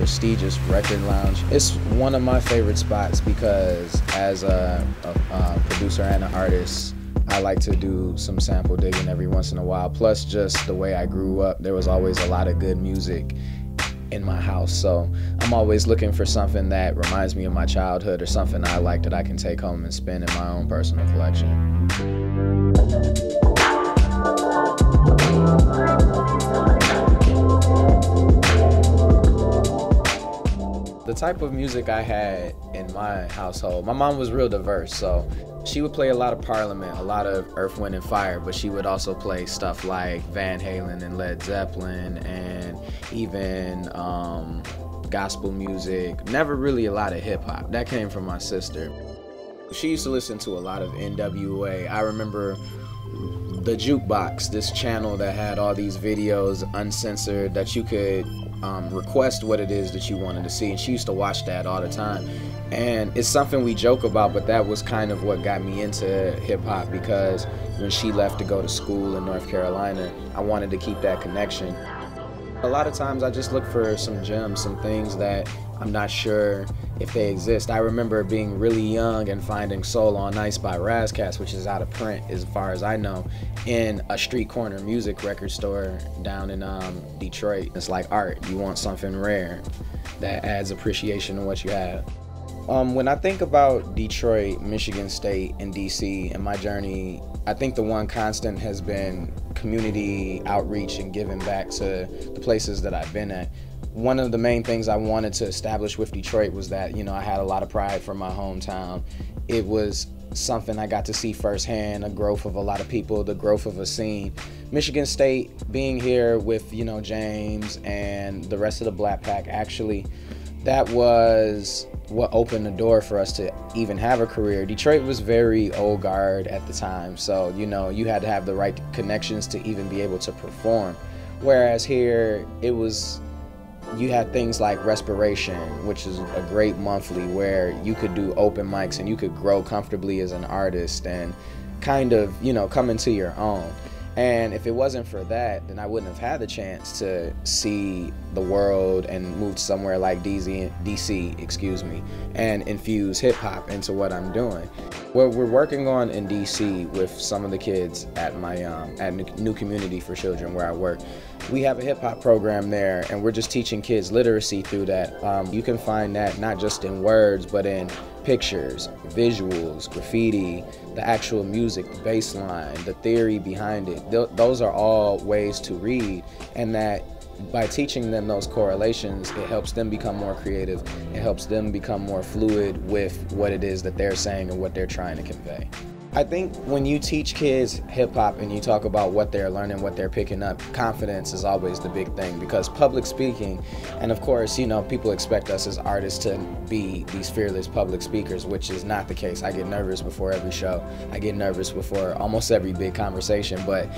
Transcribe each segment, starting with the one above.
prestigious record lounge. It's one of my favorite spots because as a producer and an artist, I like to do some sample digging every once in a while. Plus, just the way I grew up, there was always a lot of good music in my house. So I'm always looking for something that reminds me of my childhood or something I like that I can take home and spin in my own personal collection. The type of music I had in my household, my mom was real diverse, so she would play a lot of Parliament, a lot of Earth, Wind & Fire, but she would also play stuff like Van Halen and Led Zeppelin and even gospel music. Never really a lot of hip hop. That came from my sister. She used to listen to a lot of NWA. I remember the Jukebox, this channel that had all these videos uncensored that you could request what it is that you wanted to see, and she used to watch that all the time. And it's something we joke about, but that was kind of what got me into hip-hop, because when she left to go to school in North Carolina, I wanted to keep that connection. A lot of times I just look for some gems, some things that I'm not sure if they exist. I remember being really young and finding Soul on Ice by Razcast, which is out of print as far as I know, in a street corner music record store down in Detroit. It's like art. You want something rare that adds appreciation to what you have. When I think about Detroit, Michigan State, and DC and my journey, I think the one constant has been community outreach and giving back to the places that I've been at. One of the main things I wanted to establish with Detroit was that, you know, I had a lot of pride for my hometown. It was something I got to see firsthand, a growth of a lot of people, the growth of a scene. Michigan State, being here with, you know, James and the rest of the Black Pack, actually, that was what opened the door for us to even have a career. Detroit was very old guard at the time, so, you know, you had to have the right connections to even be able to perform. Whereas here, you had things like Respiration, which is a great monthly where you could do open mics and you could grow comfortably as an artist and kind of, you know, come into your own. And if it wasn't for that, then I wouldn't have had the chance to see the world and move somewhere like DC, and infuse hip hop into what I'm doing. What we're working on in DC with some of the kids at my at New Community for Children where I work, we have a hip hop program there, and we're just teaching kids literacy through that. You can find that not just in words, but in pictures, visuals, graffiti, the actual music, the bass line, the theory behind it. Those are all ways to read, and that by teaching them those correlations, it helps them become more creative. It helps them become more fluid with what it is that they're saying and what they're trying to convey. I think when you teach kids hip-hop and you talk about what they're learning, what they're picking up, confidence is always the big thing, because public speaking, and of course, you know, people expect us as artists to be these fearless public speakers, which is not the case. I get nervous before every show. I get nervous before almost every big conversation, but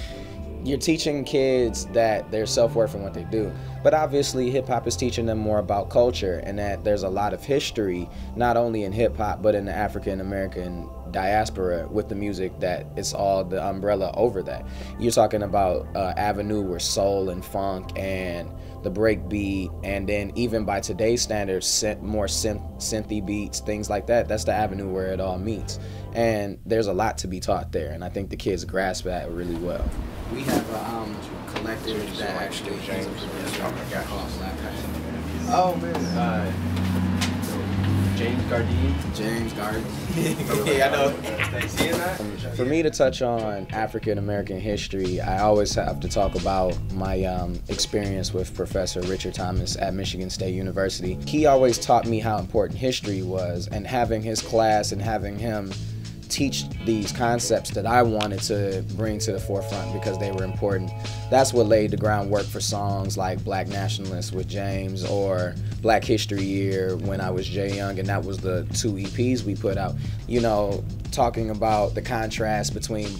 you're teaching kids that there's self-worth in what they do. But obviously hip-hop is teaching them more about culture, and that there's a lot of history, not only in hip-hop, but in the African-American diaspora with the music, that it's all the umbrella over that. You're talking about avenue where soul and funk and the break beat, and then even by today's standards, more synthy beats, things like that. That's the avenue where it all meets. And there's a lot to be taught there, and I think the kids grasp that really well. We have a collective that actually is a producer called BLAT. Oh man, James Gardine. James Gardine. Yeah, I know. Seeing that? For me to touch on African American history, I always have to talk about my experience with Professor Richard Thomas at Michigan State University. He always taught me how important history was, and having his class and having him teach these concepts that I wanted to bring to the forefront because they were important. That's what laid the groundwork for songs like Black Nationalist with James, or Black History Year when I was JYoung, and that was the 2 EPs we put out. You know, talking about the contrast between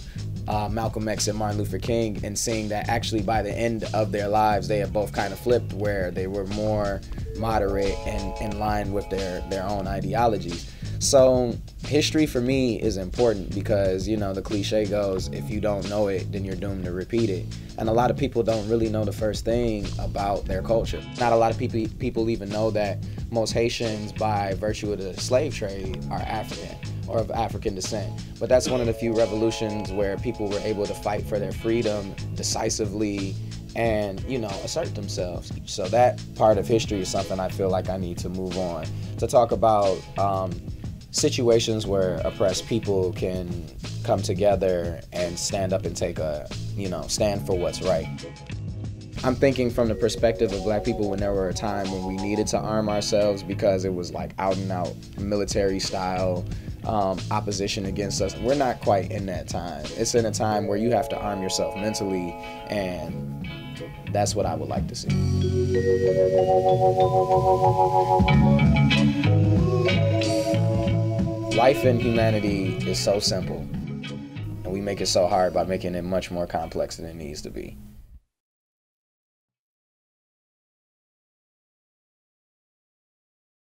Malcolm X and Martin Luther King, and seeing that actually by the end of their lives they have both kind of flipped, where they were more moderate and in line with their own ideologies. So history for me is important because, you know, the cliche goes, if you don't know it, then you're doomed to repeat it. And a lot of people don't really know the first thing about their culture. Not a lot of people even know that most Haitians, by virtue of the slave trade, are African or of African descent. But that's one of the few revolutions where people were able to fight for their freedom decisively and, you know, assert themselves. So that part of history is something I feel like I need to move on to talk about. Situations where oppressed people can come together and stand up and take a, you know, stand for what's right. I'm thinking from the perspective of Black people when there were a time when we needed to arm ourselves because it was like out and out military style opposition against us. We're not quite in that time. It's in a time where you have to arm yourself mentally, and that's what I would like to see. Life in humanity is so simple, and we make it so hard by making it much more complex than it needs to be.